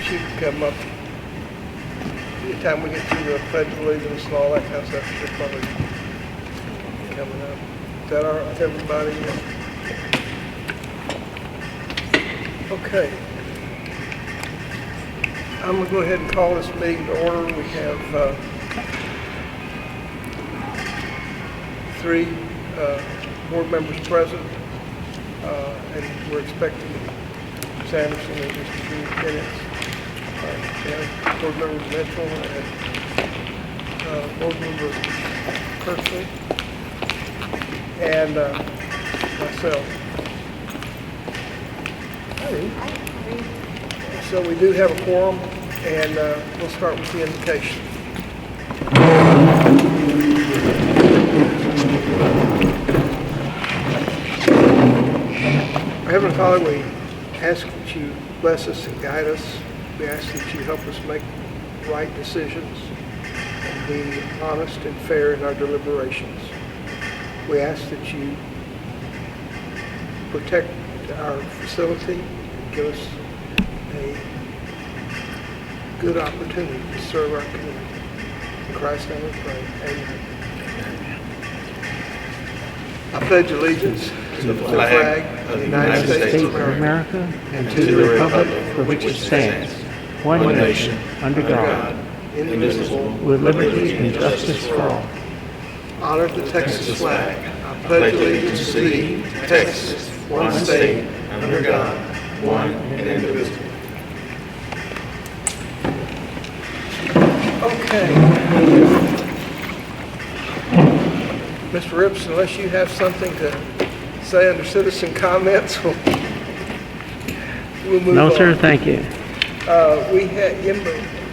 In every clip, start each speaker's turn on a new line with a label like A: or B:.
A: she can come up. Anytime we get to the Pledge of Allegiance and all that kind of stuff, she'll probably be coming up. Is that all right with everybody? Okay. I'm going to go ahead and call this meeting to order. We have three board members present, and we're expecting Ms. Anderson in just a few minutes. We have board member Mitchell and board member Kirkley and myself. So we do have a quorum, and we'll start with the invocation. Our Heavenly Father, we ask that you bless us and guide us. We ask that you help us make right decisions and be honest and fair in our deliberations. We ask that you protect our facility, give us a good opportunity to serve our community. In Christ's name we pray. Amen. I pledge allegiance to the flag of the United States of America
B: and to the republic for which it stands, one nation, under God, indivisible, with liberty and justice for all.
A: Honor the Texas flag. I pledge allegiance to thee, Texas, one state, under God, one and indivisible. Okay. Mr. Rips, unless you have something to say under citizen comments, we'll move on.
B: No, sir, thank you.
A: We had,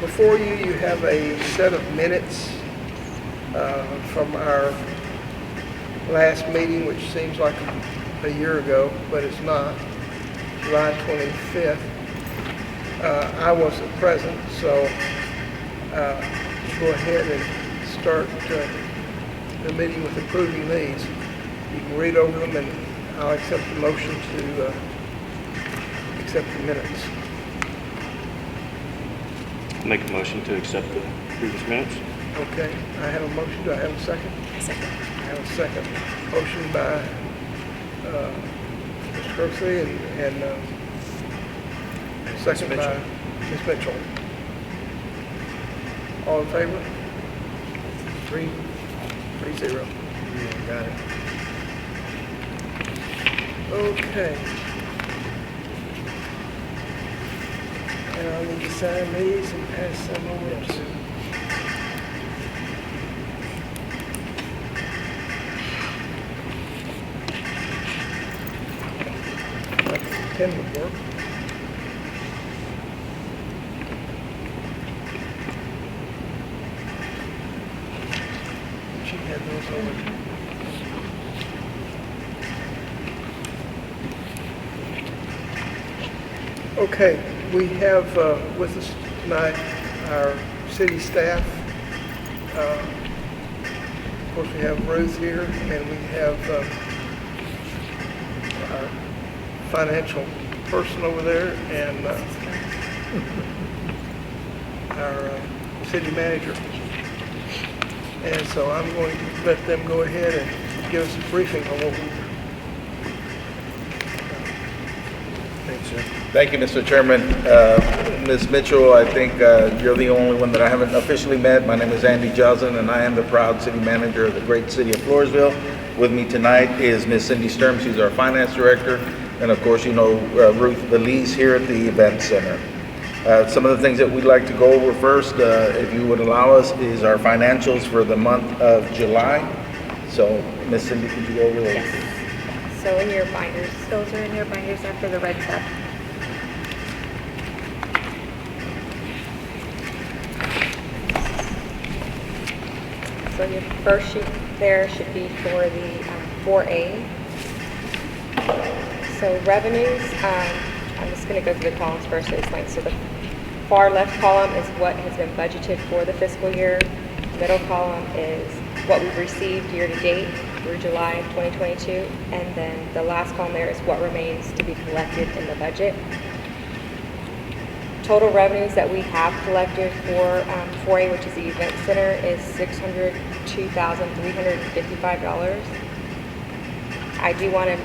A: before you have a set of minutes from our last meeting, which seems like a year ago, but it's not, July 25th. I wasn't present, so go ahead and start the meeting with approving these. You can read over them, and I'll accept the motion to accept the minutes.
C: Make a motion to accept the previous minutes.
A: Okay, I have a motion. Do I have a second?
D: Second.
A: I have a second. Motion by Mr. Kirkley and second by Ms. Mitchell. All in favor? 3-0. Yeah, got it. Okay. And I'll need to sign these and pass them over to. Pen would work. She had those over. Okay, we have with us tonight our city staff. Of course, we have Ruth here, and we have our financial person over there, and our city manager. And so I'm going to let them go ahead and give us a briefing on what we. Thanks, sir.
E: Thank you, Mr. Chairman. Ms. Mitchell, I think you're the only one that I haven't officially met. My name is Andy Johnson, and I am the proud city manager of the great city of Floresville. With me tonight is Ms. Cindy Sturm. She's our finance director. And of course, you know Ruth Belize here at the event center. Some of the things that we'd like to go over first, if you would allow us, is our financials for the month of July. So, Ms. Cindy, could you go over those?
D: Yes. So in your binders, those are in your binders after the red stuff. So your first sheet there should be for the 4A. So revenues, I'm just going to go through the columns first so it's linked. So the far left column is what has been budgeted for the fiscal year. Middle column is what we've received year to date through July of 2022. And then the last column there is what remains to be collected in the budget. Total revenues that we have collected for 4A, which is the event center, is $602,355. I do want to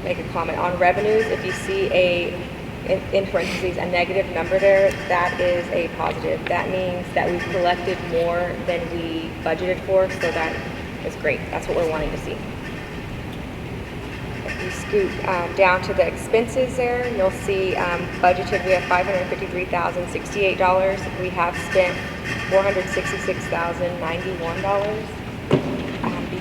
D: make a comment on revenues. If you see in parentheses, a negative number there, that is a positive. That means that we've collected more than we budgeted for, so that is great. That's what we're wanting to see. If you scoot down to the expenses there, you'll see budgeted we have $553,068. We have spent $466,091.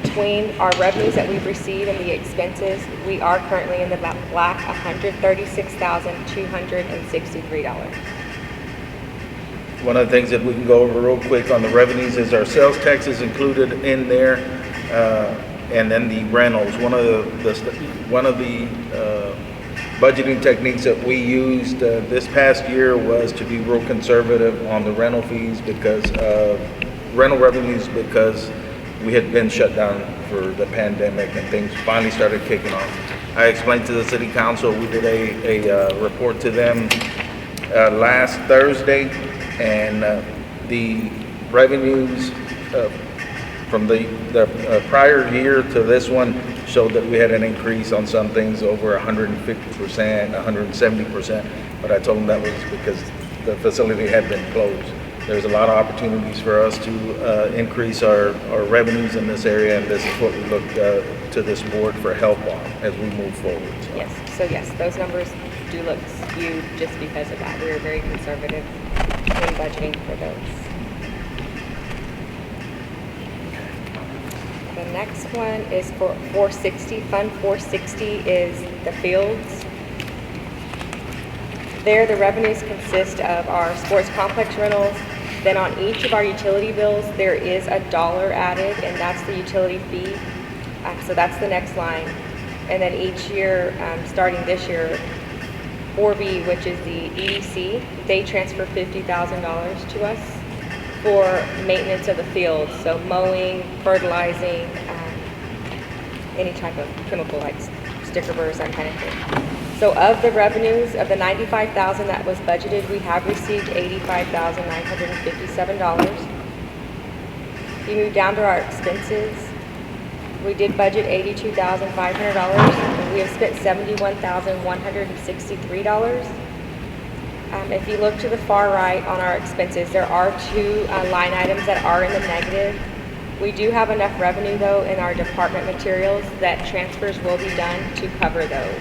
D: Between our revenues that we've received and the expenses, we are currently in the black, $136,263.
E: One of the things that we can go over real quick on the revenues is our sales tax is included in there, and then the rentals. One of the budgeting techniques that we used this past year was to be real conservative on the rental fees because of rental revenues, because we had been shut down for the pandemic and things finally started kicking off. I explained to the city council, we did a report to them last Thursday, and the revenues from the prior year to this one showed that we had an increase on some things over 150%, 170%, but I told them that was because the facility had been closed. There's a lot of opportunities for us to increase our revenues in this area, and this is what we look to this board for help on as we move forward. So.
D: Yes, those numbers do look skewed just because of that. We were very conservative in budgeting for those. The next one is for 460. Fund 460 is the fields. There, the revenues consist of our sports complex rentals. Then on each of our utility bills, there is $1 added, and that's the utility fee. So that's the next line. And then each year, starting this year, 4B, which is the EDC, they transfer $50,000 to us for maintenance of the field. So mowing, fertilizing, any type of chemical like sticker burrs, that kind of thing. So of the revenues, of the $95,000 that was budgeted, we have received $85,957. If you move down to our expenses, we did budget $82,500. We have spent $71,163. If you look to the far right on our expenses, there are two line items that are in the negative. We do have enough revenue, though, in our department materials that transfers will be done to cover those.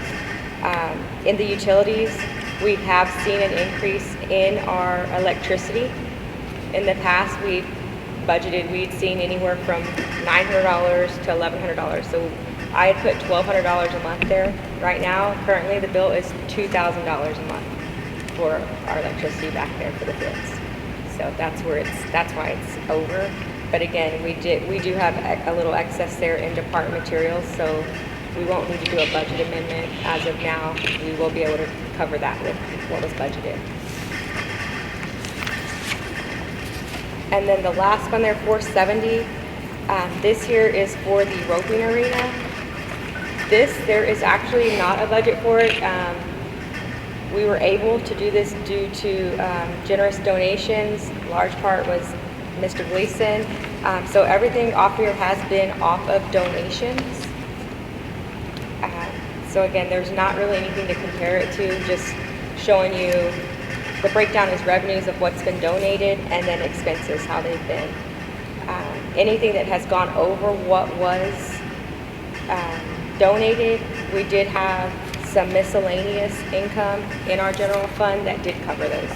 D: In the utilities, we have seen an increase in our electricity. In the past, we'd seen anywhere from $900 to $1,100. So I had put $1,200 a month there. Right now, currently, the bill is $2,000 a month for our electricity back there for the fields. So that's why it's over. But again, we do have a little excess there in department materials, so we won't need to do a budget amendment. As of now, we will be able to cover that with what was budgeted. And then the last one there, 470, this here is for the roping arena. There is actually not a budget for it. We were able to do this due to generous donations. A large part was Mr. Gleason. So everything off here has been off of donations. So again, there's not really anything to compare it to, just showing you the breakdown is revenues of what's been donated and then expenses, how they've been. Anything that has gone over what was donated, we did have some miscellaneous income in our general fund that did cover those.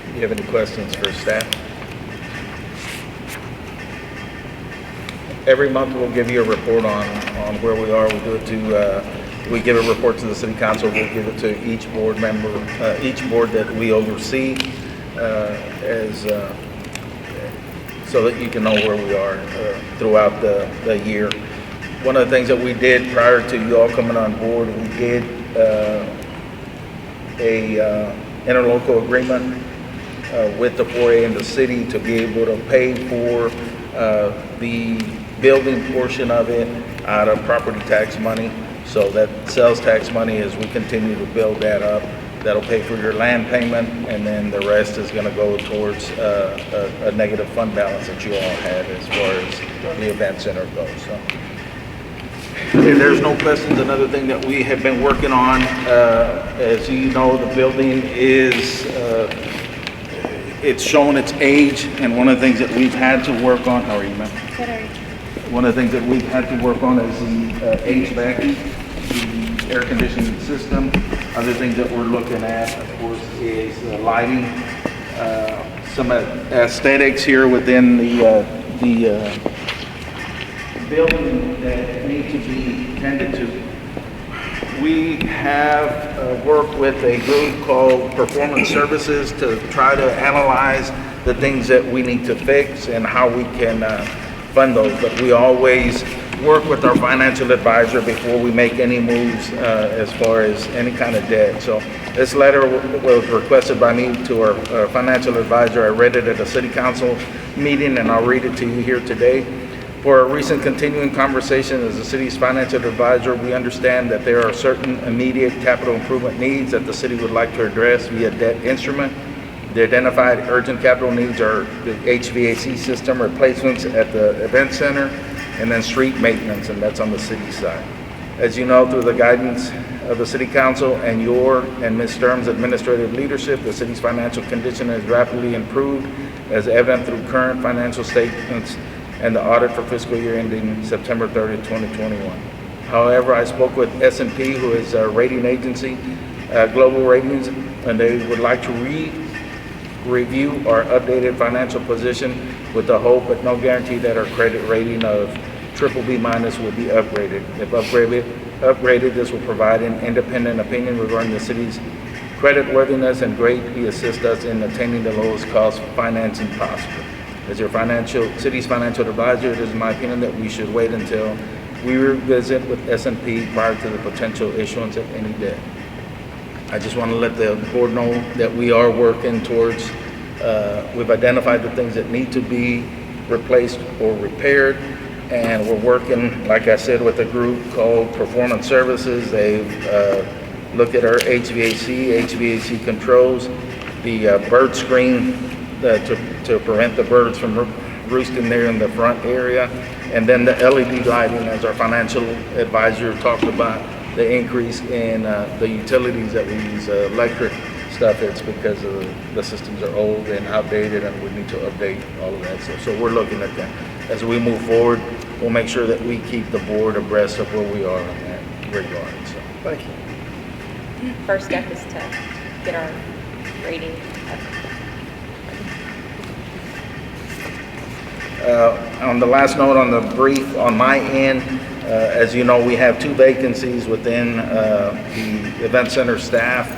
E: Do you have any questions for staff? Every month we'll give you a report on where we are. We do it we give a report to the city council. We'll give it to each board member, each board that we oversee, so that you can know where we are throughout the year. One of the things that we did prior to you all coming on board, we did a interlocal agreement with the 4A and the city to be able to pay for the building portion of it out of property tax money. So that sales tax money, as we continue to build that up, that'll pay for your land payment, and then the rest is going to go towards a negative fund balance that you all had as far as the event center goes. So, if there's no questions, another thing that we have been working on, as you know, the building is, it's showing its age, and one of the things that we've had to work on, how are you, ma'am?
D: Good, are you?
E: One of the things that we've had to work on is the HVAC, the air conditioning system. Other things that we're looking at, of course, is lighting, some aesthetics here within the building that need to be tended to. We have worked with a group called Performance Services to try to analyze the things that we need to fix and how we can fund those, but we always work with our financial advisor before we make any moves as far as any kind of debt. So this letter was requested by me to our financial advisor. I read it at a city council meeting, and I'll read it to you here today. For a recent continuing conversation as the city's financial advisor, we understand that there are certain immediate capital improvement needs that the city would like to address via debt instrument. The identified urgent capital needs are the HVAC system replacements at the event center, and then street maintenance, and that's on the city side. As you know, through the guidance of the city council and your and Ms. Sturm's administrative leadership, the city's financial condition has rapidly improved, as evident through current financial statements and the audit for fiscal year ending September 30, 2021. However, I spoke with S&P, who is a rating agency, global ratings, and they would like to review our updated financial position with the hope but no guarantee that our credit rating of BBB- will be upgraded. If upgraded, this will provide an independent opinion regarding the city's creditworthiness and greatly assist us in attaining the lowest cost financing possible. As your city's financial advisor, it is my opinion that we should wait until we revisit with S&P prior to the potential issuance of any debt. I just want to let the board know that we are working towards, we've identified the things that need to be replaced or repaired, and we're working, like I said, with a group called Performance Services. They've looked at our HVAC controls, the bird screen to prevent the birds from roosting there in the front area, and then the LED lighting, as our financial advisor talked about, the increase in the utilities that we use, electric stuff. It's because the systems are old and outdated, and we need to update all of that stuff. So we're looking at that. As we move forward, we'll make sure that we keep the board abreast of where we are in that regard. So.
A: Thank you.
D: First step is to get our rating up.
E: On the last note on the brief, on my end, as you know, we have 2 vacancies within the event center staff.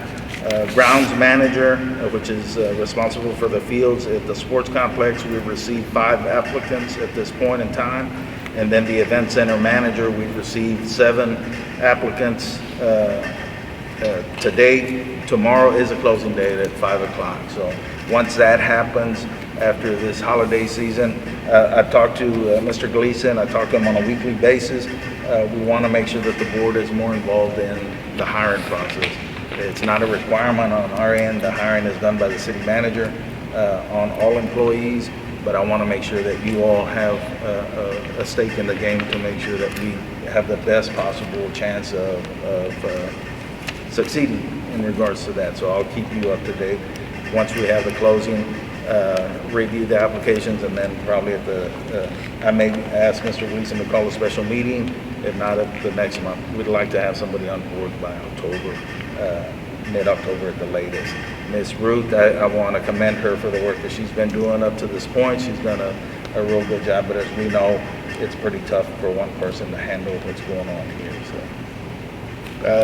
E: Grounds manager, which is responsible for the fields at the sports complex. We've received 5 applicants at this point in time. And then the event center manager, we've received 7 applicants to date. Tomorrow is a closing date at 5 o'clock. So once that happens, after this holiday season, I've talked to Mr. Gleason. I talk to him on a weekly basis. We want to make sure that the board is more involved in the hiring process. It's not a requirement on our end. The hiring is done by the city manager on all employees, but I want to make sure that you all have a stake in the game to make sure that we have the best possible chance of succeeding in regards to that. So I'll keep you up to date once we have the closing, review the applications, and then probably at I may ask Mr. Gleason to call a special meeting, if not at the next month. We'd like to have somebody on board by October, mid-October at the latest. Ms. Ruth, I want to commend her for the work that she's been doing up to this point. She's done a real good job, but as we know, it's pretty tough for one person to handle what's going on here. So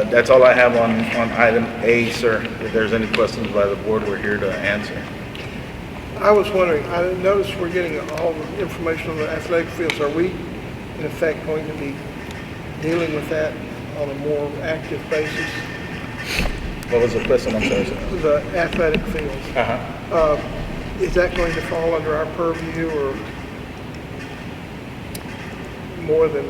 E: that's all I have on item A, sir. If there's any questions by the board, we're here to answer.
A: I was wondering, I noticed we're getting all the information on the athletic fields. Are we, in effect, going to be dealing with that on a more active basis?
E: What was the question? I'm sorry, sir.
A: The athletic fields. Is that going to fall under our purview, or more than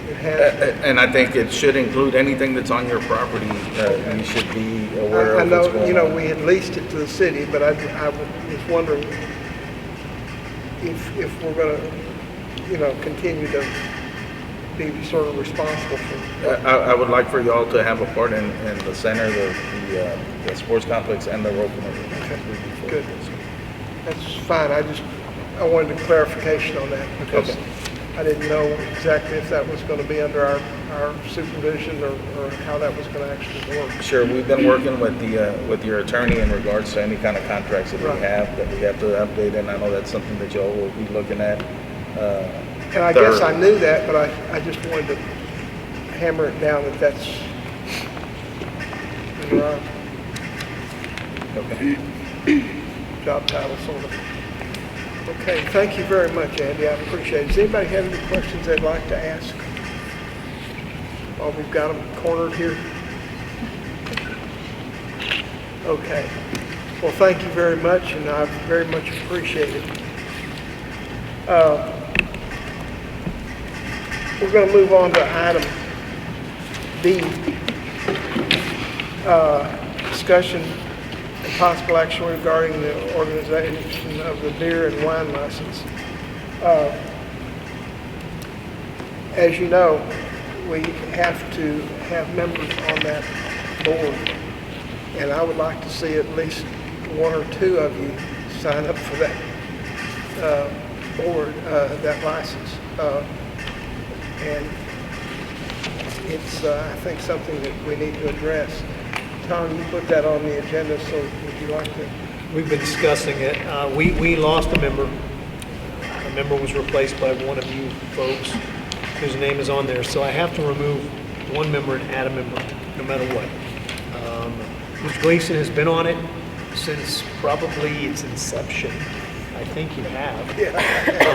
A: It has.
E: And I think it should include anything that's on your property. You should be aware
A: I
E: of what's
A: know,
E: going
A: you know,
E: on.
A: we had leased it to the city, but I was wondering if we're gonna, you know, continue to be sort of responsible for.
E: I would like for y'all to have a part in the center, the sports complex and the road committee.
A: Okay, good. That's fine. I wanted a clarification on that because
E: Okay.
A: I didn't know exactly if that was going to be under our supervision or how that was going to actually work.
E: Sure, we've been working with your attorney in regards to any kind of contracts that we
A: Right.
E: have to update, and I know that's something that y'all will be looking at.
A: And I guess I knew that, but I just wanted to hammer it down that that's in our
E: Okay.
A: job title sort of. Okay, thank you very much, Andy. I appreciate it. Does anybody have any questions they'd like to ask? Oh, we've got them cornered here. Okay. Well, thank you very much, and I very much appreciate it. We're going to move on to item B. Discussion and possible action regarding the organization of the beer and wine license. As you know, we have to have members on that board, and I would like to see at least one or two of you sign up for that board, that license. And it's, I think, something that we need to address. Tom, you put that on the agenda, so would you like to?
F: We've been discussing it. We lost a member. A member was replaced by one of you folks whose name is on there. So I have to remove one member and add a member, no matter what. Mr. Gleason has been on it since probably its inception. I think you have.
A: Yeah.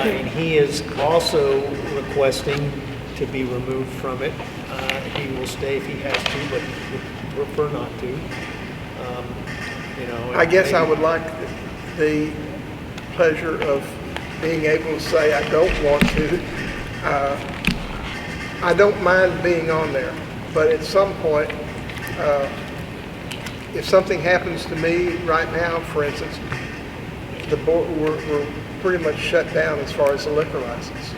F: And he is also requesting to be removed from it. He will stay if he has to, but would prefer not to. You know,
A: I guess I would like the pleasure of being able to say I don't want to. I don't mind being on there, but at some point, if something happens to me right now, for instance, the board, we're pretty much shut down as far as the liquor license.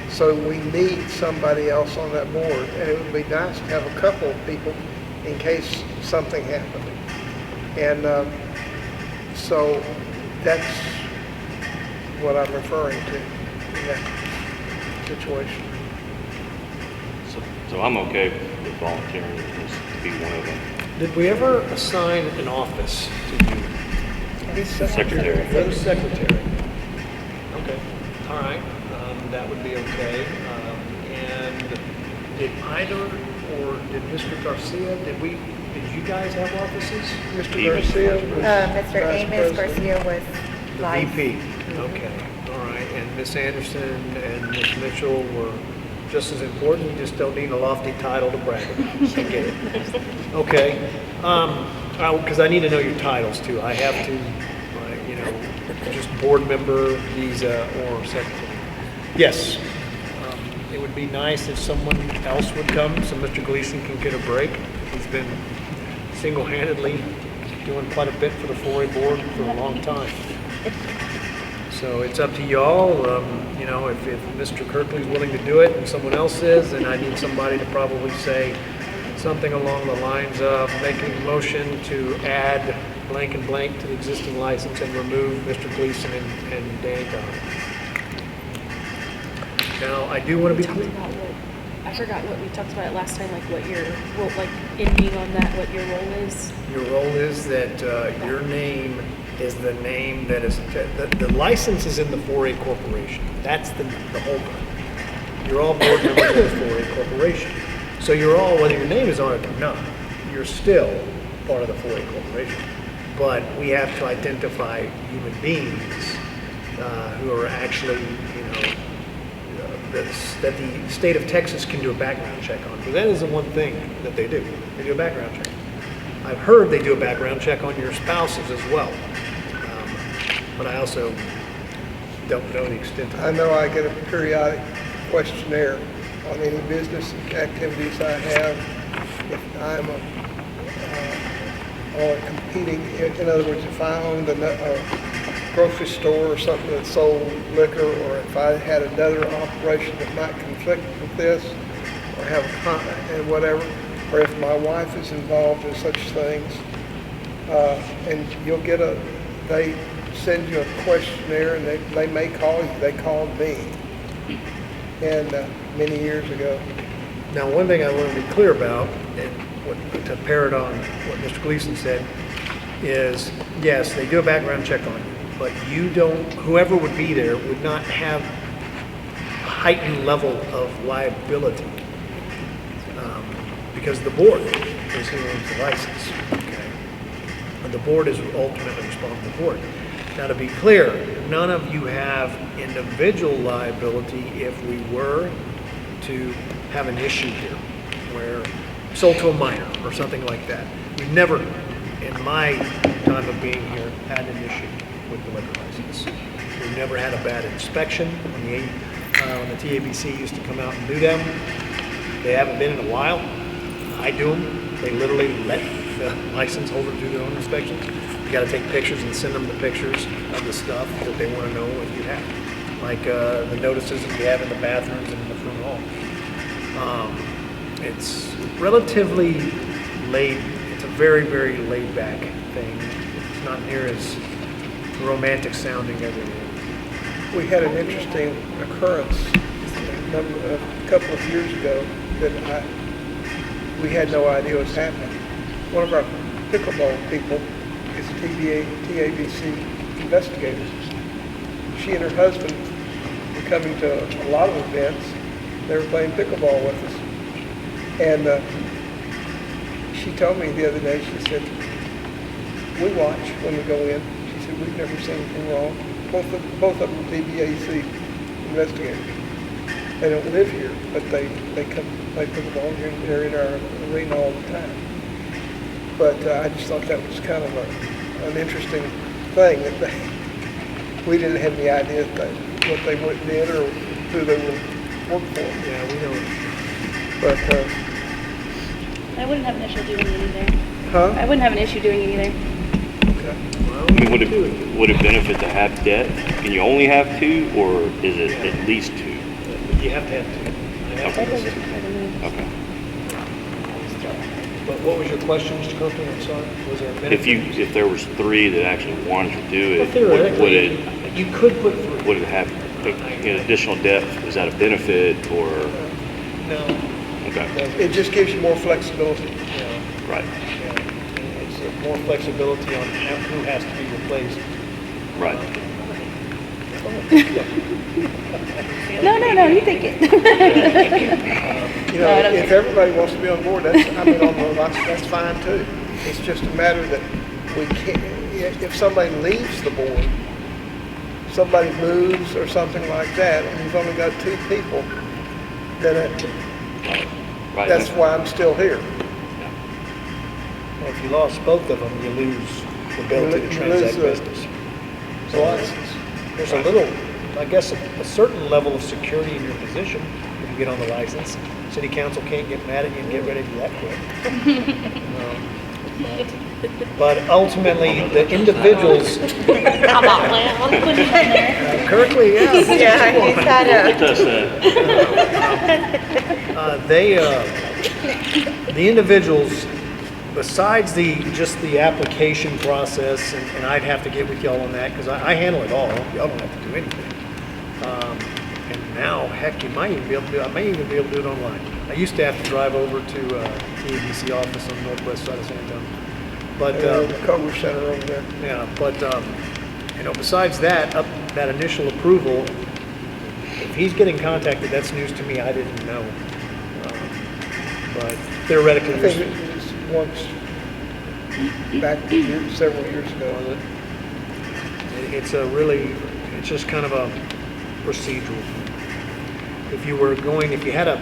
A: So we need somebody else on that board, and it would be nice to have a couple of people in case something happened. And so that's what I'm referring to in that situation.
C: So I'm okay with volunteering to be one of them.
F: Did we ever assign an office to you?
C: Secretary.
F: You're the secretary. Okay, all right, that would be okay. And did either, or did Mr. Garcia, did you guys have offices?
A: Mr. Garcia was
D: Mr.
A: vice
D: Amos
A: president.
D: Garcia was
F: The
D: vice.
F: VP, okay, all right. And Miss Anderson and Miss Mitchell were just as important, you just don't need a lofty title to brag about. I get it. Okay, because I need to know your titles too. I have to, you know, just board member, visa, or secretary. Yes, it would be nice if someone else would come so Mr. Gleason can get a break. He's been single-handedly doing quite a bit for the 4A board for a long time. So it's up to y'all. You know, if Mr. Kirkley's willing to do it and someone else is, then I need somebody to probably say something along the lines of making a motion to add blank and blank to the existing license and remove Mr. Gleason and Danny Don. Now, I do want to be
G: talked
F: clear.
G: about I forgot what we talked about last time, like what your role, like in being on that, what your role is.
F: Your role is that your name is the name that is, the license is in the 4A corporation. That's the whole point. You're all board members of the 4A corporation. So you're all, whether your name is on it or not, you're still part of the 4A corporation. But we have to identify human beings who are actually, you know, that the state of Texas can do a background check on. Because that is the one thing that they do. They do a background check. I've heard they do a background check on your spouses as well. But I also don't know the extent of
A: I
F: it.
A: know I get a periodic questionnaire on any business activities I have. If I'm on competing, in other words, if I owned a grocery store or something that sold liquor, or if I had another operation that might conflict with this, or have and whatever, or if my wife is involved in such things, and you'll get they send you a questionnaire, and they may call you. They called me, and many years ago.
F: Now, one thing I want to be clear about, and to parrot on what Mr. Gleason said, is yes, they do a background check on you, but whoever would be there would not have a heightened level of liability, because the board is who owns the license, okay? And the board is ultimately responsible for it. Now, to be clear, none of you have individual liability if we were to have an issue here where sold to a minor or something like that. We've never, in my time of being here, had an issue with the liquor license. We've never had a bad inspection when the TABC used to come out and do them. They haven't been in a while. I do them. They literally let the license holder do their own inspections. You got to take pictures and send them the pictures of the stuff that they want to know what you have, like the notices that you have in the bathrooms and in the front hall. It's relatively it's a very, very laid back thing. It's not near as romantic sounding as it is.
A: We had an interesting occurrence a couple of years ago that we had no idea was happening. One of our pickleball people is TABC investigators. She and her husband were coming to a lot of events. They were playing pickleball with us. And she told me the other day, she said, we watch when we go in. She said, we've never seen anything wrong. Both of them are TBAC investigators. They don't live here, but they come play pickleball here. They're in our arena all the time. But I just thought that was kind of an interesting thing that we didn't have any idea what they did or who they would work for.
F: Yeah, we know.
A: But
G: I wouldn't have an issue doing it either.
A: huh?
G: I wouldn't have an issue doing it either.
A: Okay.
F: Well,
C: I mean, would it benefit to have debt? Can you only have two, or is it at least two?
F: you have to have two. You have to have two.
C: Okay.
F: But what was your question, Mr. Copeland? I'm sorry. Was there a benefit?
C: If there was three that actually wanted to do
F: Well,
C: it,
F: theoretically, you could put three.
C: would it have additional depth? Is that a benefit, or?
F: No.
C: Okay,
A: It just gives you more flexibility.
F: Yeah.
C: right,
F: Yeah. It's more flexibility on who has to be replaced.
C: right.
G: No, you take it.
A: You know, if everybody wants to be on board, that's fine too. It's just a matter that we can't, if somebody leaves the board, somebody moves or something like that, and you've only got two people, then
C: Right.
A: that's why I'm still here.
F: Well, if you lost both of them, you lose the ability to
A: You
F: transact
A: lose
F: business.
A: the license.
F: There's a little, I guess, a certain level of security in your position when you get on the license. City council can't get mad at you and get rid of you that quick. But ultimately, the individuals.
G: How about plan? Let me put it in there.
F: Currently, yeah.
D: Yeah, he's had
C: Test that.
F: The individuals, besides just the application process, and I'd have to get with y'all on that, because I handle it all. Y'all don't have to do anything. And now, heck, I may even be able to do it online. I used to have to drive over to the ABC office on the northwest side of San Antonio. But
A: The Culver Center over there.
F: yeah, but besides that, that initial approval, if he's getting contacted, that's news to me. I didn't know. But theoretically,
A: I think it was once back several years ago.
F: it's just kind of a procedural. If you had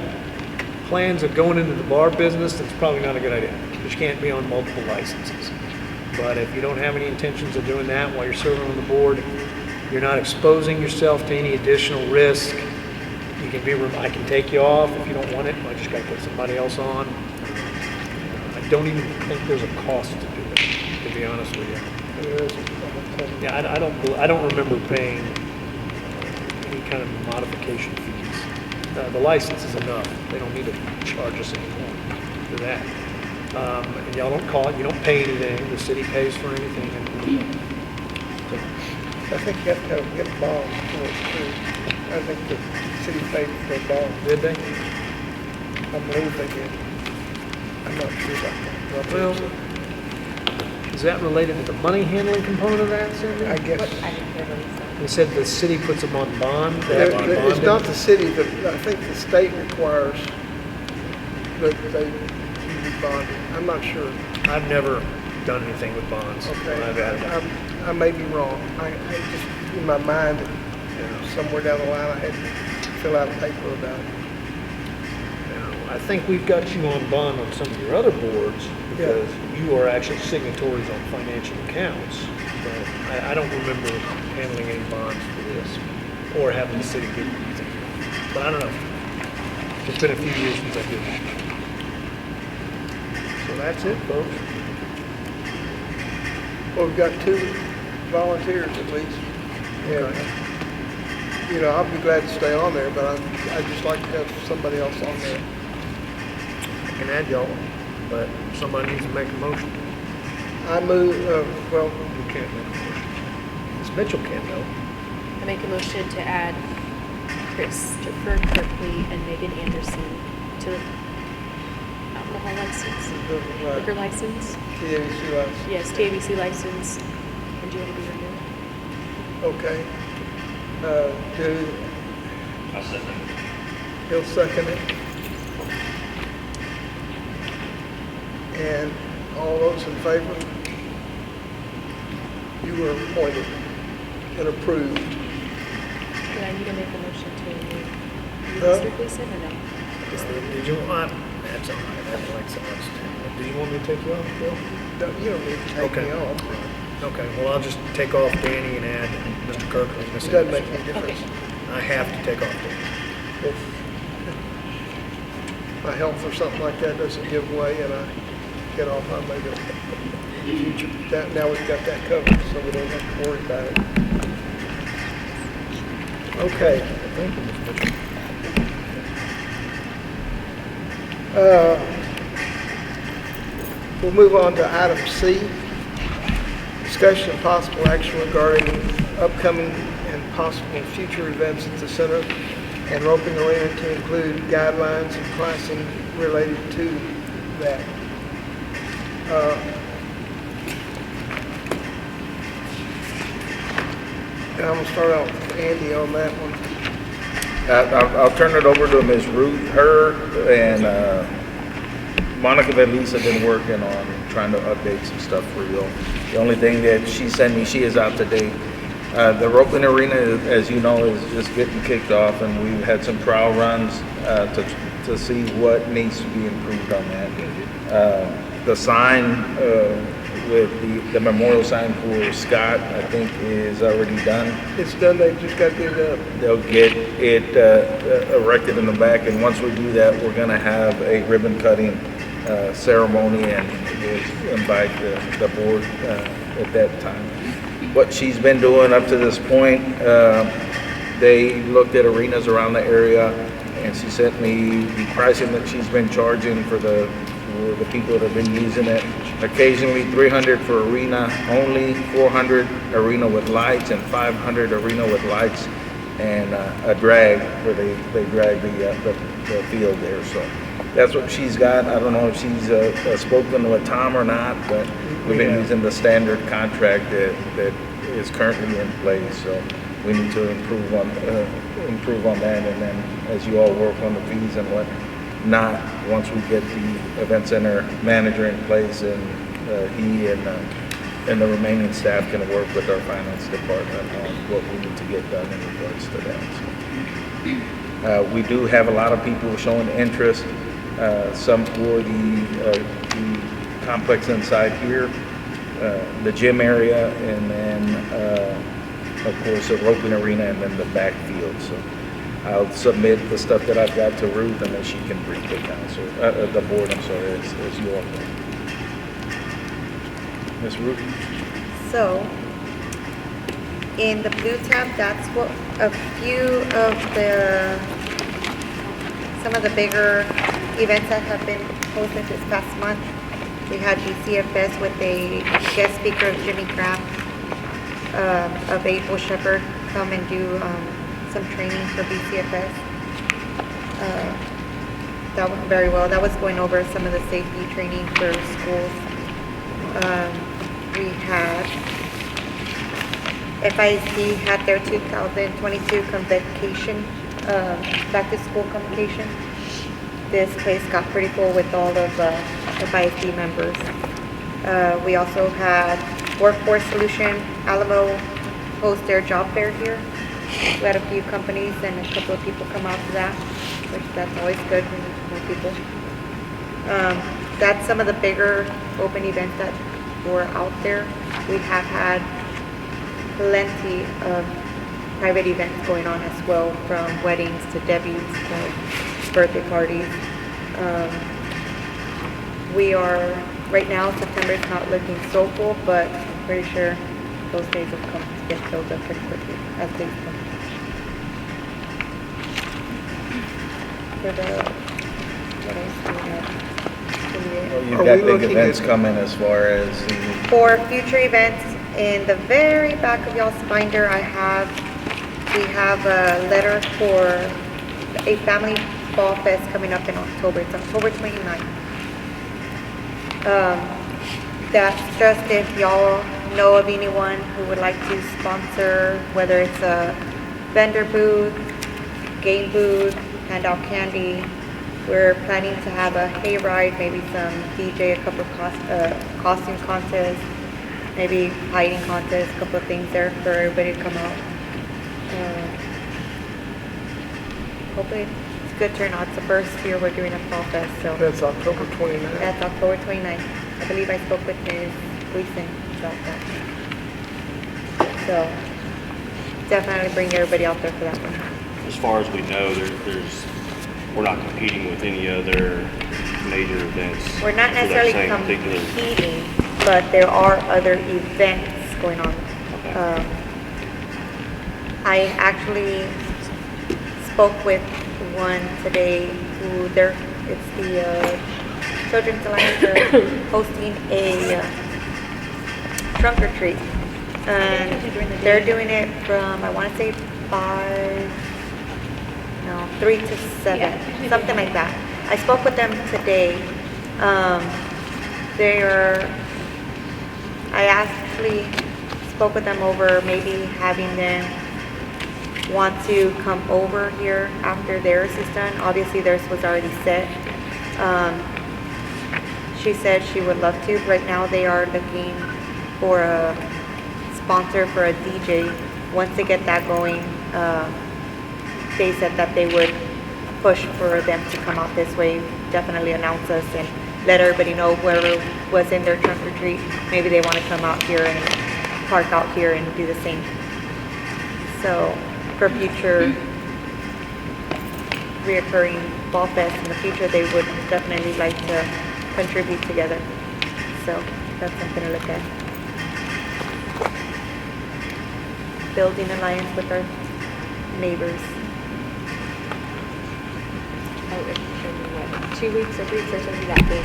F: plans of going into the bar business, that's probably not a good idea, because you can't be on multiple licenses. But if you don't have any intentions of doing that while you're serving on the board, you're not exposing yourself to any additional risk, you You can be, I can take you off if you don't want it. I just got to put somebody else on. I don't even think there's a cost to do it, to be honest with you. Yeah, I don't remember paying any kind of modification fees. The license is enough. They don't need to charge us anymore for that. And y'all don't call it, you don't pay anything. The city pays for anything.
A: I think you have to get a bond for it too. I think the city paid for a bond.
F: Did they?
A: I believe they did. I'm not sure about that.
F: Well, is that related to the money handling component of that, Cindy?
A: I guess.
D: I didn't hear what he said.
F: They said the city puts them on bond. They have to be
A: It's
F: bonded?
A: not the city, I think the state requires that they be bonded. I'm not sure.
F: I've never done anything with bonds.
A: Okay.
F: I've had it.
A: I may be wrong. I just, in my mind, somewhere down the line, I had to fill out a paper about it.
F: I think we've got you on bond on some of your other boards because you are actually signatories on financial accounts. But I don't remember handling any bonds for this or having the city do anything. But I don't know. It's been a few years since I did that. So that's it, folks.
A: Well, we've got 2 volunteers at least. And, I'll be glad to stay on there, but I'd just like to have somebody else on there.
F: I can add y'all, but somebody needs to make a motion.
A: I move,
F: You can't make a motion. Ms. Mitchell can't though.
G: I make a motion to add Christopher Kirkley and Megan Anderson to the alcohol license, liquor license.
A: TABC license.
G: Yes, TABC license. And do you want to be removed?
A: Okay.
C: I'll second it.
A: He'll second it. And all those in favor? You were appointed and approved.
G: Do I need to make a motion to remove you,
A: No.
G: Mr. Gleason, or no?
F: Did you want? That's all right. I'd like someone else to. Do you want me to take you off, Bill?
A: No, you don't need to take
F: Okay.
A: me off.
F: Okay, well, I'll just take off Danny and add Mr. Kirkley. and Ms.
A: It doesn't make
F: Anderson.
A: any difference.
F: I have to take off Danny.
A: If my health or something like that doesn't give way and I get off, I may go in the future. Now we've got that covered, so we don't have to worry about it. Okay.
F: Thank you, Ms. Mitchell.
A: We'll move on to item C. Discussion of possible action regarding upcoming and possible future events at the center and roping arena to include guidelines and pricing related to that. And I'm gonna start out with Andy on that one.
E: I'll turn it over to Ms. Ruth. Her and Monica Velisa have been working on trying to update some stuff for you. The only thing that she sent me, she is out to date. The roping arena, as you know, is just getting kicked off, and we've had some trial runs to see what needs to be improved on that. The sign with the memorial sign for Scott, I think, is already done.
A: It's done, they just got it up.
E: They'll get it erected in the back, and once we do that, we're gonna have a ribbon cutting ceremony, and we'll invite the board at that time. What she's been doing up to this point, they looked at arenas around the area, and she sent me the pricing that she's been charging for the people that have been using it. Occasionally 300 for arena only, 400 arena with lights, and 500 arena with lights, and a drag where they drag the field there. So that's what she's got. I don't know if she's spoken with Tom or not, but we've been using the standard contract that is currently in place. So we need to improve on that, and then as you all work on the fees and what not, once we get the event center manager in place, and he and the remaining staff can work with our finance department on what we need to get done in regards to that. So, we do have a lot of people showing interest, some for the complex inside here, the gym area, and then of course the roping arena, and then the backfield. So I'll submit the stuff that I've got to Ruth, and then she can brief the council, the board, I'm sorry, as you all know. Ms. Ruth?
H: So, in the blue tab, that's what a few of some of the bigger events that have been hosted this past month. We had BCFS with a guest speaker, Jimmy Graham, of April Shepherd, come and do some training for BCFS. That went very well. That was going over some of the safety training for schools. We had FISD had their 2022 convocation, back to school convocation. This place got pretty full with all of FISD members. We also had Workforce Solution, Alamo host their job fair here. We had a few companies and a couple of people come out to that, which that's always good when there's more people. That's some of the bigger open events that were out there. We have had plenty of private events going on as well, from weddings to debuts to birthday parties. We are, right now, September is not looking so full, but I'm pretty sure those days will come to get filled up pretty quickly as days come. For the, what else do we have?
E: Well, you've
A: Are
E: got
A: we
E: big
A: looking
E: events
A: at-
E: coming as far as,
H: For future events, in the very back of y'all's binder, we have a letter for a family fall fest coming up in October. It's October 29th. That's just if y'all know of anyone who would like to sponsor, whether it's a vendor booth, game booth, hand out candy. We're planning to have a hayride, maybe some DJ, a couple of costume contests, maybe hiding contests, a couple of things there for everybody to come out. Hopefully it's a good turnout. It's the first year we're doing a fall fest, so.
A: That's October 29th.
H: That's October 29th. I believe I spoke with Ms. Gleason about that. So definitely bring everybody out there for that one.
C: As far as we know, we're not competing with any other major events.
H: We're not
C: for that
H: necessarily
C: same particular-
H: competing, but there are other events going on.
C: Okay.
H: I actually spoke with one today who it's the Children's Alliance are hosting a trunk or treat. And they're doing it from, I want to say 3 to 7, something like that. I spoke with them today. I actually spoke with them over maybe having them want to come over here after theirs is done. Obviously theirs was already set. She said she would love to. Right now they are looking for a sponsor for a DJ. Once they get that going, they said that they would push for them to come out this way, definitely announce us and let everybody know whoever was in their trunk or treat, maybe they want to come out here and park out here and do the same. So for future reoccurring Fall Fest in the future, they would definitely like to contribute together. So that's something to look at. Building alliance with our neighbors.
D: Oh, in what, 2 weeks or 3 weeks or something that big?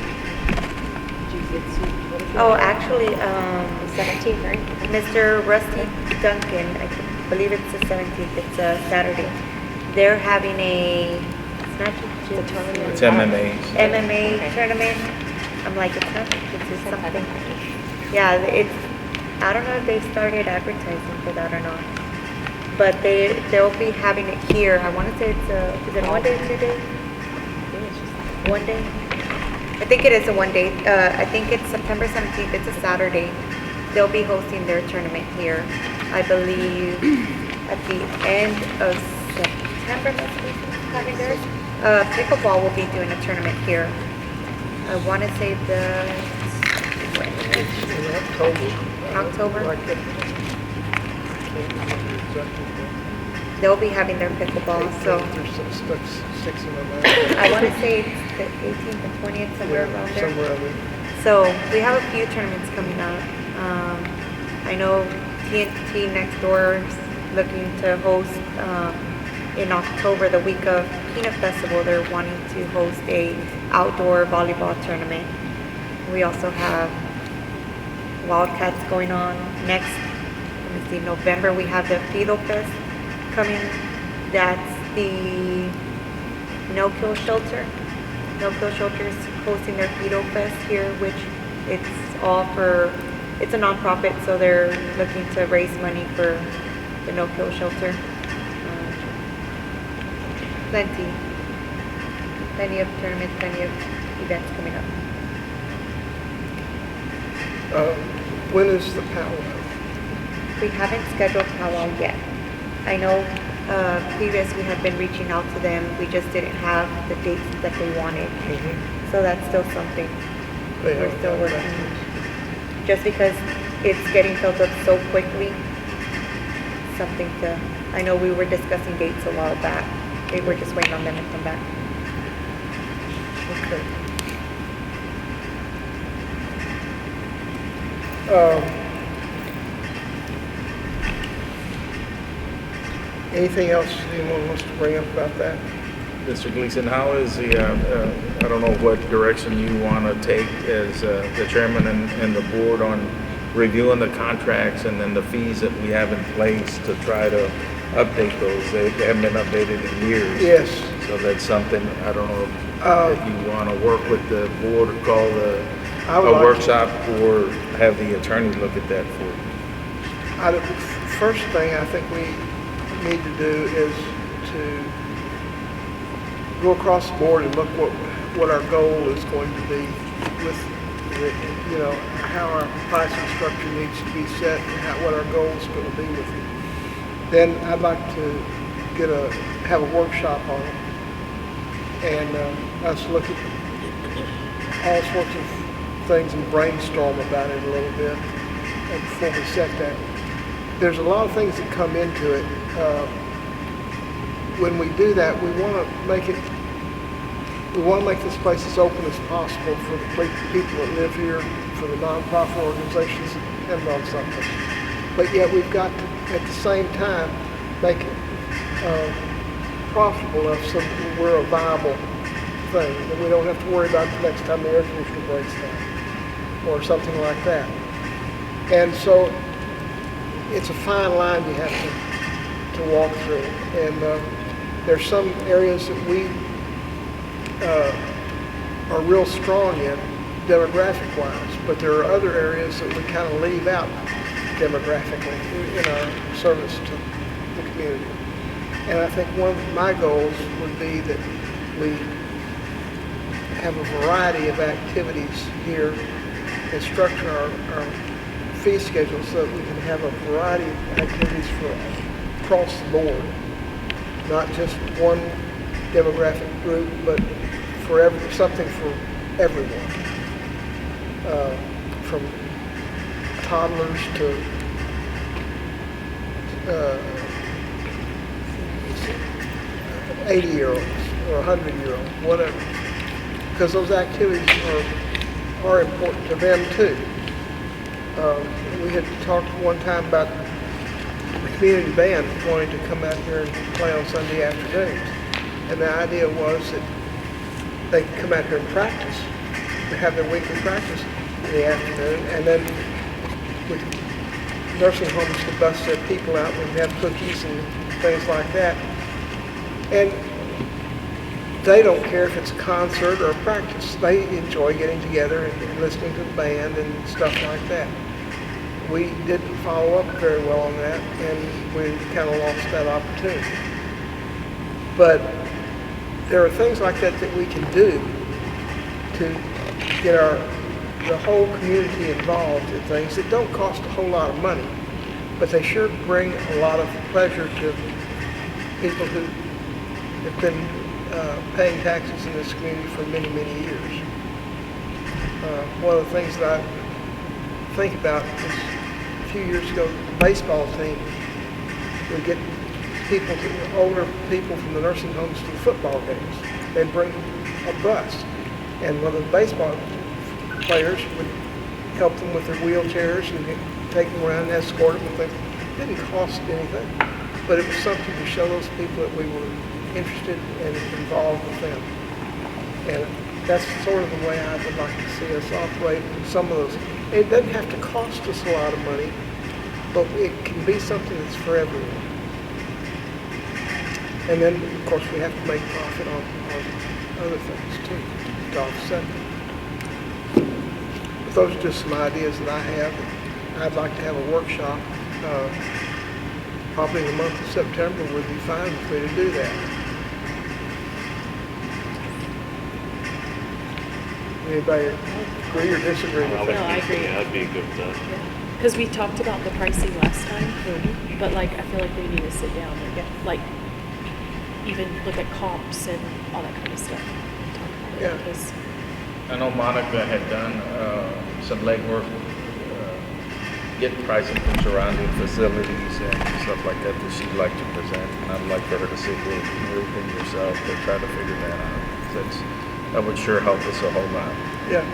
D: Did you get to, what is it?
H: Oh, actually,
D: The 17th, right?
H: Mr. Rusty Duncan, I believe it's the 17th, it's a Saturday. They're having it's not
D: The tournament.
E: it's MMA.
H: MMA
D: Okay.
H: tournament. I'm like, it's not, it's just something. Yeah, I don't know if they started advertising for that or not. But they'll be having it here. I want to say is it 1 day, 2 days? 1 day? I think it is a 1 day. I think it's September 17th. It's a Saturday. They'll be hosting their tournament here. I believe at the end of September, having theirs. Pickleball will be doing a tournament here. I want to say
A: In October.
H: October?
A: Like it. I can't remember exactly when.
H: they'll be having their pickleball, so
A: There's six of them out
H: I
A: there.
H: want to say it's the 18th and 20th, somewhere around there.
A: Somewhere around there.
H: So we have a few tournaments coming up. I know TNT next door is looking to host in October, the week of Peanut Festival. They're wanting to host a outdoor volleyball tournament. We also have Wildcats going on next. Let me see, November we have the Fido Fest coming. That's the No Kill Shelter. No Kill Shelter is hosting their Fido Fest here, which it's a nonprofit, so they're looking to raise money for the No Kill Shelter. Plenty of tournaments, plenty of events coming up.
A: When is the powwow?
H: We haven't scheduled powwow yet. I know previous we had been reaching out to them. We just didn't have the dates that they wanted. So that's still something we're still working. Just because it's getting filled up so quickly, I know we were discussing dates a while back. They were just waiting on them to come back.
A: Okay. Anything else anyone wants to bring up about that?
E: Mr. Gleason, how is the, I don't know what direction you want to take as the chairman and the board on reviewing the contracts and then the fees that we have in place to try to update those. They haven't been updated in years.
A: Yes.
E: So that's something, I don't know if you want to work with the board or call a workshop or have the attorney look at that for you.
A: First thing I think we need to do is to go across the board and look what our goal is going to be with how our pricing structure needs to be set and what our goal is going to be with it. Then I'd like to have a workshop on it and us look at all sorts of things and brainstorm about it a little bit before we set that. There's a lot of things that come into it. When we do that, we want to make this place as open as possible for the people that live here, for the nonprofit organizations and non-something. But yet we've got to, at the same time, make it profitable enough so that we're a viable thing, that we don't have to worry about the next time the air conditioner breaks down or something like that. And so it's a fine line you have to walk through. And there's some areas that we are real strong in demographic-wise, but there are other areas that we kind of leave out demographically in our service to the community. And I think one of my goals would be that we have a variety of activities here and structure our fee schedule so that we can have a variety of activities across the board, not just one demographic group, but something for everyone, from toddlers to 80-year-olds or 100-year-olds, whatever, because those activities are important to them too. We had talked one time about the community band wanting to come out here and play on Sunday afternoons. And the idea was that they could come out here and practice, to have their weekly practice in the afternoon, and then with nursing homes could bust their people out, we'd have cookies and things like that. And they don't care if it's a concert or a practice. They enjoy getting together and listening to the band and stuff like that. We didn't follow up very well on that, and we kind of lost that opportunity. But there are things like that that we can do to get the whole community involved in things that don't cost a whole lot of money, but they sure bring a lot of pleasure to people who have been paying taxes in this community for many, many years. One of the things that I think about is a few years ago, the baseball team would get older people from the nursing homes to the football games. They'd bring a bus, and one of the baseball players would help them with their wheelchairs and take them around and escort them and things. It didn't cost anything, but it was something to show those people that we were interested and involved with them. And that's sort of the way I would like to see us operate in some of those. It doesn't have to cost us a lot of money, but it can be something that's for everyone. And then, of course, we have to make profit on other things too, to offset them. But those are just some ideas that I have. I'd like to have a workshop, probably in the month of September would be fine with me to do that. Anybody agree or disagree with
C: I
A: that?
C: would
G: No, I agree.
C: Yeah, I'd be good with that.
G: Because we talked about the pricing last time, but like, I feel like we need to sit down and like, even look at comps and all that kind of stuff. and talk about it,
A: Yeah.
G: because-
E: I know Monica had done some legwork, getting pricing from surrounding facilities and stuff like that she'd like to present. And I'd like for her to sit with Ruth and yourself to try to figure that out. That would sure help us a whole lot.
A: Yeah,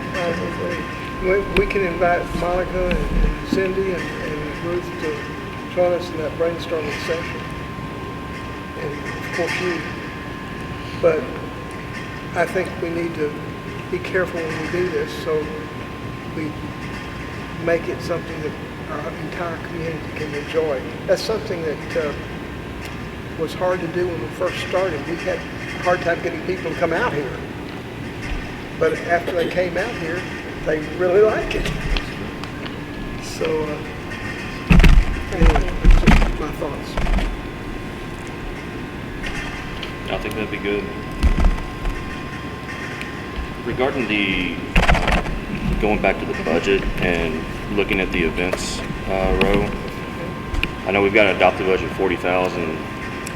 A: we can invite Monica and Cindy and Ruth to join us in that brainstorming session. And of course you. But I think we need to be careful when we do this, so we make it something that our entire community can enjoy. That's something that was hard to do when we first started. We had a hard time getting people to come out here. But after they came out here, they really like it. So, anyway, that's just my thoughts.
C: I think that'd be good. Regarding going back to the budget and looking at the events row, I know we've got an adopted budget of 40,000.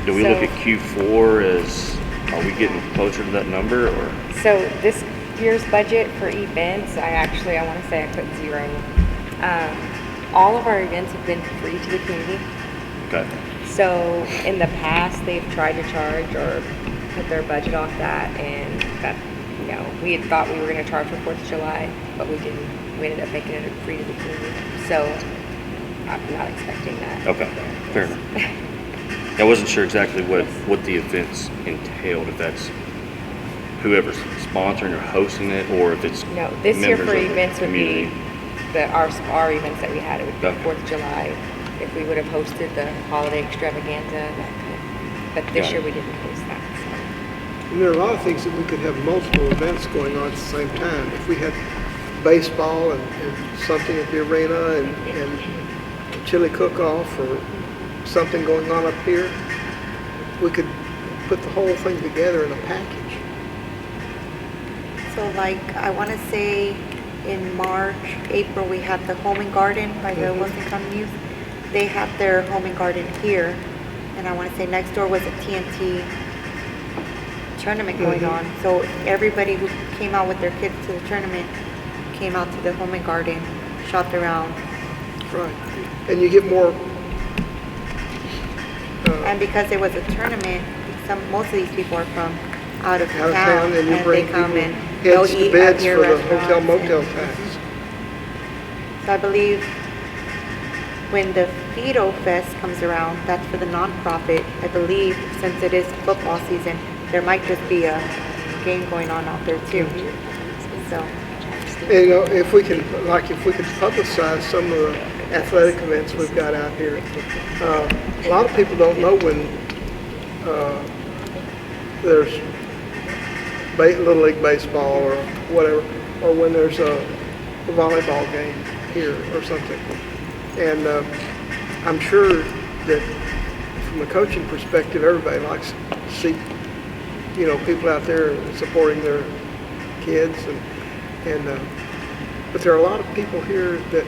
C: Do we look at Q4 as, are we getting closer to that number, or?
D: So this year's budget for events, I want to say I put 0. All of our events have been free to the community.
C: Okay.
D: So in the past, they've tried to charge or put their budget off that, and that, we had thought we were going to charge for 4th of July, but we didn't. We ended up making it free to the community. So I'm not expecting that.
C: Okay, fair enough. I wasn't sure exactly what the events entailed, if that's whoever's sponsoring or hosting it, or if it's
D: No, this year
C: members
D: for
C: of the
D: events would
C: community.
D: be our events that we had. It would be
C: Okay.
D: 4th of July. If we would have hosted the holiday extravaganza, but this
C: Got
D: year
C: it.
D: we didn't host that.
A: And there are a lot of things that we could have multiple events going on at the same time. If we had baseball and something at the arena and chili cook-off or something going on up here, we could put the whole thing together in a package.
H: So like, I want to say in March, April, we had the Home and Garden by the Wilson County Youth. They have their Home and Garden here. And I want to say next door was a TNT tournament going on. So everybody who came out with their kids to the tournament came out to the Home and Garden, shopped around.
A: Right. And you get more...
H: And because it was a tournament, most of these people are from out of
A: out of
H: town,
A: town, and you bring
H: they come
A: people
H: and they'll
A: heads to
H: eat at
A: beds
H: your
A: for the
H: restaurants.
A: hotel-motel
H: and-
A: tax.
H: So I believe when the Fido Fest comes around, that's for the nonprofit. I believe since it is football season, there might just be a game going on out there too. So,
A: And, if we can publicize some of the athletic events we've got out here. A lot of people don't know when there's Little League baseball or whatever, or when there's a volleyball game here or something. And I'm sure that from a coaching perspective, everybody likes to see, people out there supporting their kids but there are a lot of people here that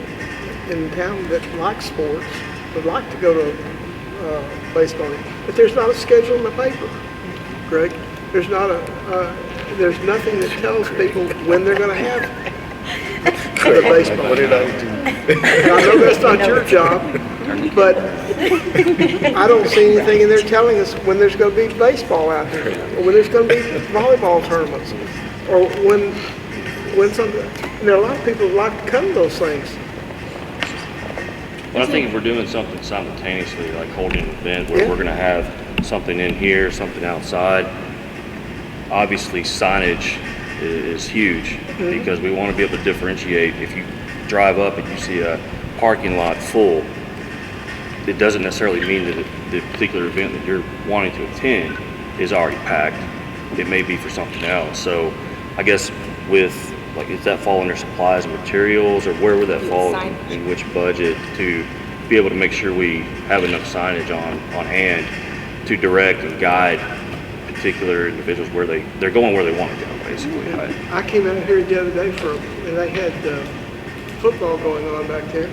A: in town that like sports, would like to go to baseball, but there's not a schedule in the paper, Greg. There's there's nothing that tells people when they're going to have the baseball.
E: What did I do?
A: I know that's not your job, But I don't see anything in there telling us when there's gonna be baseball out there, or when there's gonna be volleyball tournaments, or when something, and there are a lot of people who like to come to those things.
C: But I think if we're doing something simultaneously, like holding an event where we're gonna have something in here, something outside, obviously signage is huge because we want to be able to differentiate. If you drive up and you see a parking lot full, it doesn't necessarily mean that the particular event that you're wanting to attend is already packed. It may be for something else. So I guess with, like, does that fall under supplies and materials, or where would that fall in which budget to be able to make sure we have enough signage on hand to direct and guide particular individuals where they're going where they want to go, basically, right?
A: I came out here the other day and they had football going on back there.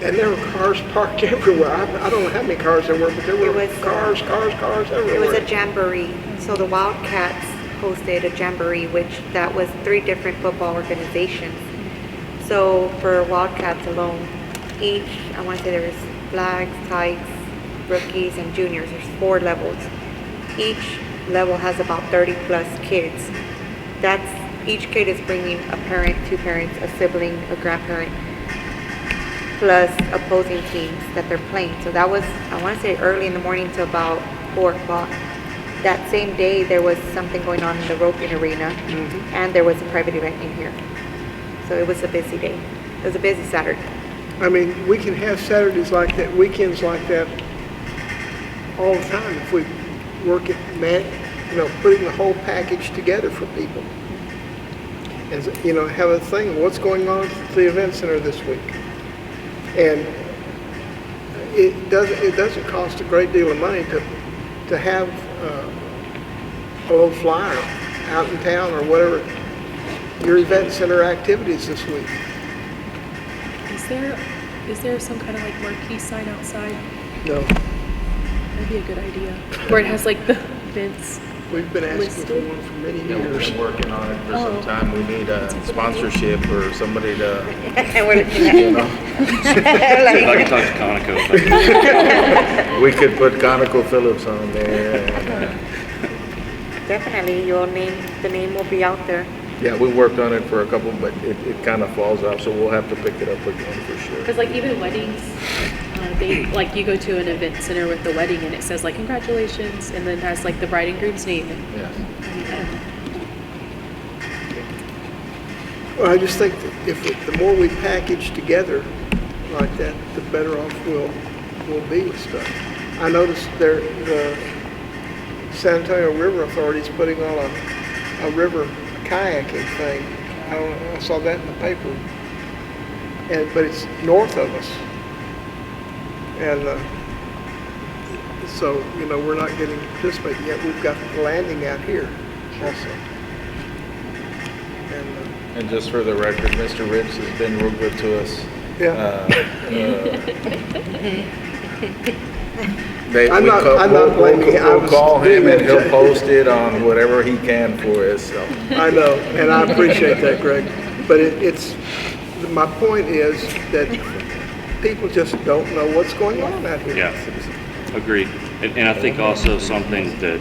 A: And there were cars parked everywhere. I don't know how many cars there were, but there were cars everywhere.
H: It was a jamboree. So the Wildcats hosted a jamboree, which that was 3 different football organizations. So for Wildcats alone, each, I want to say there was flags, tights, rookies, and juniors. There's 4 levels. Each level has about 30 plus kids. Each kid is bringing a parent, 2 parents, a sibling, a grandparent, plus opposing teams that they're playing. So that was, I want to say, early in the morning to about 4 o'clock. That same day, there was something going on in the roping arena, and there was a private event in here. So it was a busy day. It was a busy Saturday.
A: I mean, we can have Saturdays like that, weekends like that all the time if we work it, putting the whole package together for people. And, have a thing, what's going on at the event center this week? And it doesn't cost a great deal of money to have a little flyer out in town or whatever your event center activities this week.
G: Is there some kind of like marquee sign outside?
A: No,
G: That'd be a good idea. Where it has like the events.
A: we've been asking for one for many
E: Yeah, we've
A: years.
E: been working on it for some time. We need a sponsorship or somebody to,
H: And we're looking at
E: you know,
C: If I can talk to Conoco.
E: we could put ConocoPhillips on there.
H: Definitely, the name will be out there.
E: Yeah, we worked on it for a couple, but it kind of falls off, so we'll have to pick it up again for sure.
G: Because like even weddings, they like you go to an event center with the wedding and it says like congratulations, and then it has like the bride and groom's name.
E: Yes.
A: Well, I just think that the more we package together like that, the better off we'll be with stuff. I noticed the San Antonio River Authority is putting on a river kayaking thing. I saw that in the paper. But it's north of us. And so, we're not getting to participate yet. We've got the landing out here also.
E: And just for the record, Mr. Ribs has been real good to us.
A: Yeah.
E: I'm
A: not blaming him.
E: We'll call him and he'll post it on whatever he can for us, so.
A: I know, and I appreciate that, Greg. But my point is that people just don't know what's going on out here.
C: Yeah, agreed. And I think also something that,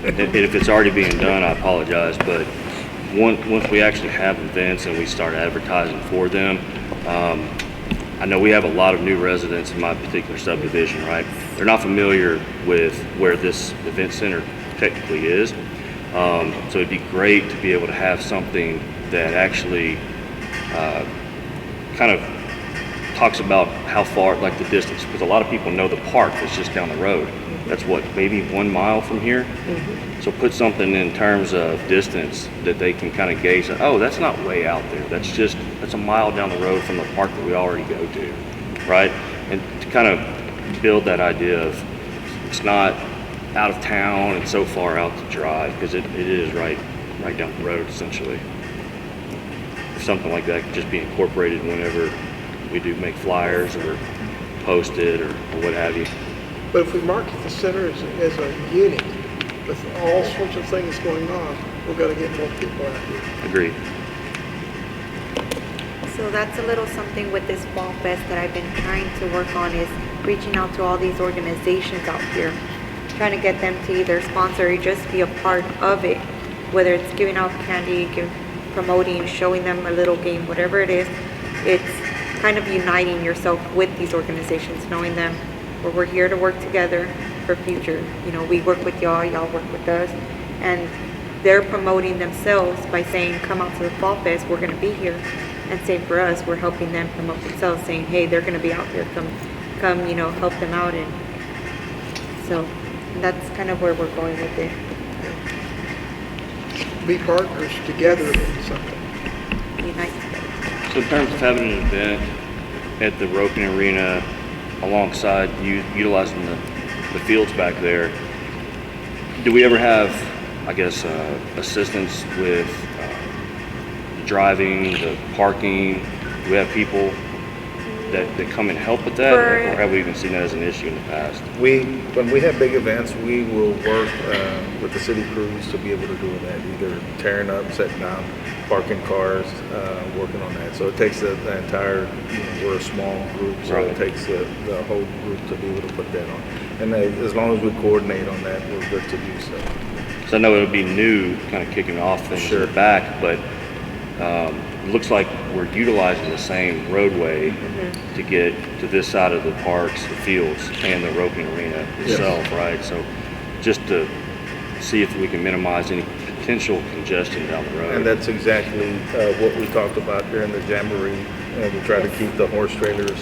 C: if it's already being done, I apologize, but once we actually have events and we start advertising for them, I know we have a lot of new residents in my particular subdivision, right? They're not familiar with where this event center technically is. So it'd be great to be able to have something that actually kind of talks about how far, like the distance, because a lot of people know the park that's just down the road. That's what, maybe 1 mile from here? So put something in terms of distance that they can kind of gauge, oh, that's not way out there. That's a mile down the road from the park that we already go to, right? And to kind of build that idea of it's not out of town and so far out to drive, because it is right down the road, essentially. If something like that could just be incorporated whenever we do make flyers or post it or what have you.
A: But if we market the center as a unit with all sorts of things going on, we're going to get more people out here.
C: Agreed.
H: So that's a little something with this Fall Fest that I've been trying to work on, is reaching out to all these organizations out here, trying to get them to either sponsor or just be a part of it, whether it's giving out candy, promoting, showing them a little game, whatever it is. It's kind of uniting yourself with these organizations, knowing them where we're here to work together for future. You know, we work with y'all, y'all work with us, and they're promoting themselves by saying, come out to the Fall Fest, we're gonna be here. And same for us, we're helping them promote themselves, saying, hey, they're gonna be out here, come, you know, help them out. And so that's kind of where we're going with it.
A: Be partners together in something.
H: Unite together.
C: So in terms of having an event at the roping arena alongside utilizing the fields back there, do we ever have, I guess, assistance with the driving, the parking? Do we have people that come and help with that, or have we even seen that as an issue in the past?
E: When we have big events, we will work with the city crews to be able to do that, either tearing up, setting down, parking cars, working on that. So it takes the entire, we're a small group, so
C: Right.
E: it takes the whole group to be able to put that on. And as long as we coordinate on that, we're good to do so.
C: So I know it would be new, kind of kicking off things in
E: Sure.
C: the back, but it looks like we're utilizing the same roadway to get to this side of the parks, the fields, and the roping arena itself, right? So just to see if we can minimize any potential congestion down the road.
E: And that's exactly what we talked about during the jamboree. We try to keep the horse trailers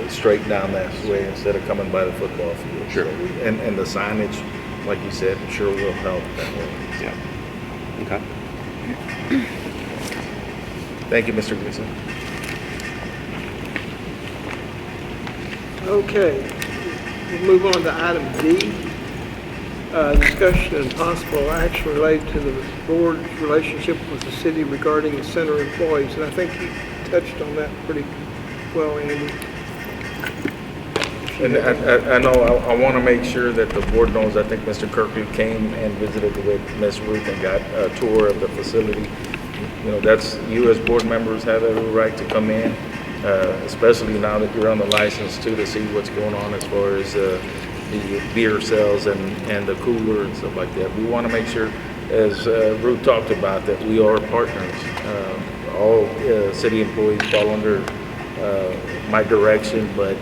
E: straight down that way instead of coming by the football field.
C: Sure.
E: So and the signage, like you said, sure will help that way.
C: Yeah. Okay.
E: Thank you, Mr. Gleason.
A: Okay, we'll move on to item D. Discussion and possible action related to the board's relationship with the city regarding the center employees. And I think you touched on that pretty well, Andy.
E: And I know I want to make sure that the board knows, I think Mr. Kirkley came and visited with Ms. Ruth and got a tour of the facility. You know, that's, you as board members have every right to come in, especially now that you're on the license too, to see what's going on as far as the beer sales and the cooler and stuff like that. We want to make sure, as Ruth talked about, that we are partners. All city employees fall under my direction, but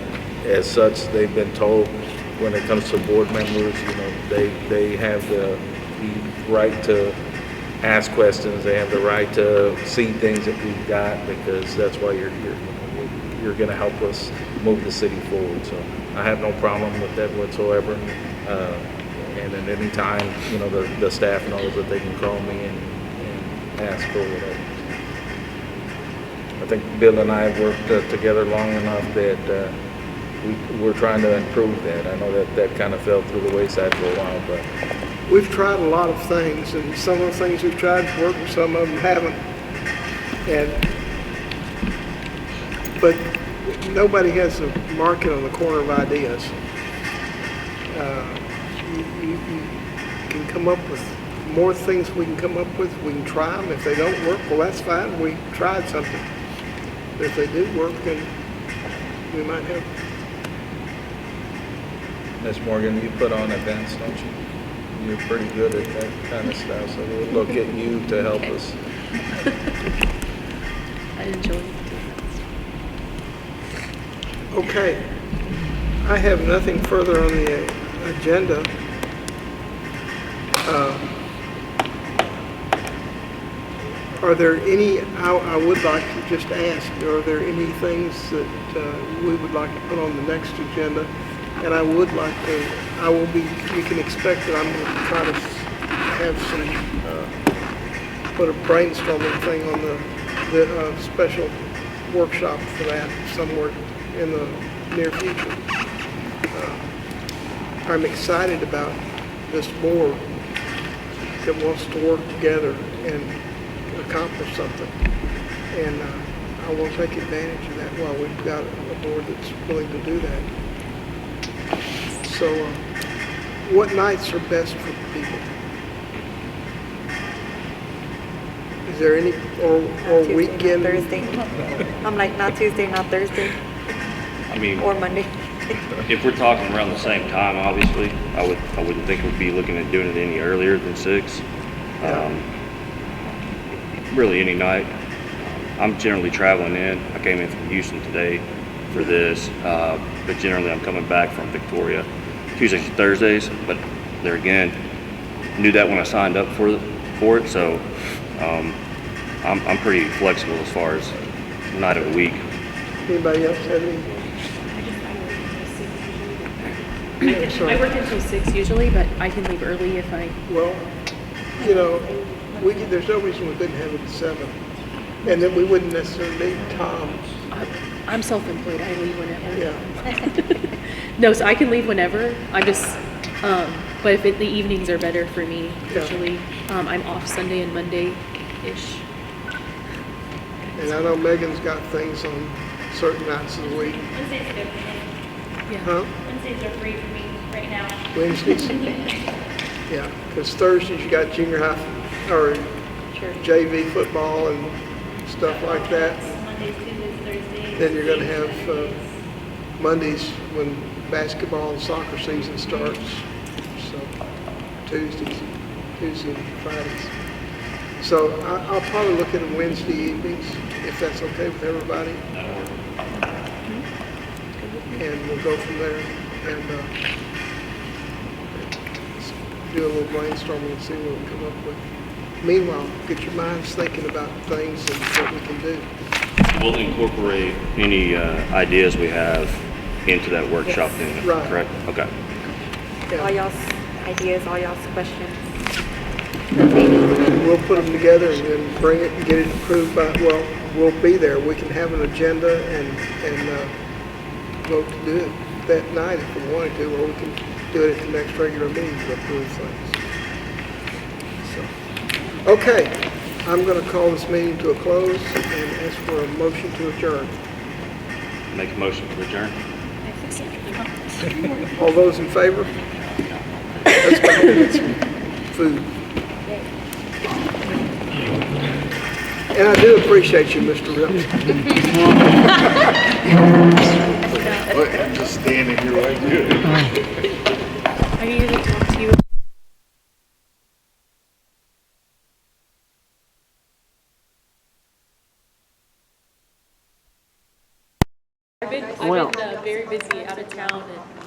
E: as such, they've been told when it comes to board members, you know, they have the right to ask questions. They have the right to see things that we've got, because that's why you're going to help us move the city forward. So I have no problem with that whatsoever. And at any time, you know, the staff knows that they can call me and ask for whatever. I think Bill and I have worked together long enough that we're trying to improve that. I know that kind of fell through the wayside for a while, but
A: We've tried a lot of things, and some of the things we've tried to work and some of them haven't. But nobody has a market on the corner of ideas. You can come up with more things we can come up with. We can try them. If they don't work, well, that's fine. We tried something. But if they do work, then we might have.
E: Ms. Morgan, you put on events, don't you? You're pretty good at that kind of stuff, so we'll look at you to help us.
G: I enjoy it.
A: Okay. I have nothing further on the agenda. Are there any, I would like to just ask, are there any things that we would like to put on the next agenda? And I would like to, you can expect that I'm going to try to have some, put a brainstorming thing on the special workshop for that somewhere in the near future. I'm excited about this board that wants to work together and accomplish something. And I will take advantage of that while we've got a board that's willing to do that. So, what nights are best for people? Is there any, or
H: Tuesday, not
A: weekend?
H: Thursday. I'm like, not Tuesday, not Thursday,
C: I mean,
H: or Monday.
C: if we're talking around the same time, obviously, I wouldn't think we'd be looking at doing it any earlier than 6. Really any night. I'm generally traveling in. I came in from Houston today for this, but generally I'm coming back from Victoria Tuesdays and Thursdays. But there again, knew that when I signed up for it, so I'm pretty flexible as far as night of the week.
A: Anybody else have any? Yeah, sorry.
G: I work until 6 usually, but I can leave early if I.
A: Well, you know, there's no reason we couldn't have it at 7. And then we wouldn't necessarily need Tom.
G: I'm self-employed. I leave whenever.
A: Yeah.
G: No, so I can leave whenever. I'm just, but if the evenings are better for me,
A: Yeah.
G: usually. I'm off Sunday and Monday-ish.
A: And I know Megan's got things on certain nights of the week.
I: Wednesday's good for me.
G: Yeah.
A: Huh?
I: Wednesdays are free for me right now.
A: Wednesdays? Yeah, because Thursdays you got junior high or JV football and stuff like that.
I: Mondays, Tuesdays, Thursdays.
A: Then you're gonna have Mondays when basketball and soccer season starts. So Tuesday and Fridays. So I'll probably look at them Wednesday evenings, if that's okay with everybody. And we'll go from there and do a little brainstorming and see what we come up with. Meanwhile, get your minds thinking about things and what we can do.
C: We'll incorporate any ideas we have into that workshop then,
A: Right.
C: correct? Okay.
A: Yeah.
H: All y'all's ideas, all y'all's questions.
A: We'll put them together and then bring it and get it approved by, well, we'll be there. We can have an agenda and vote to do it that night if we wanted to, or we can do it at the next regular meeting to approve things. So, okay, I'm gonna call this meeting to a close and ask for a motion to adjourn.
C: Make a motion to adjourn.
A: All those in favor? Let's go home and get some food. And I do appreciate you, Mr. Rips.
E: I'm just standing here right here.
G: I needed to talk to you. I've been very busy out of town and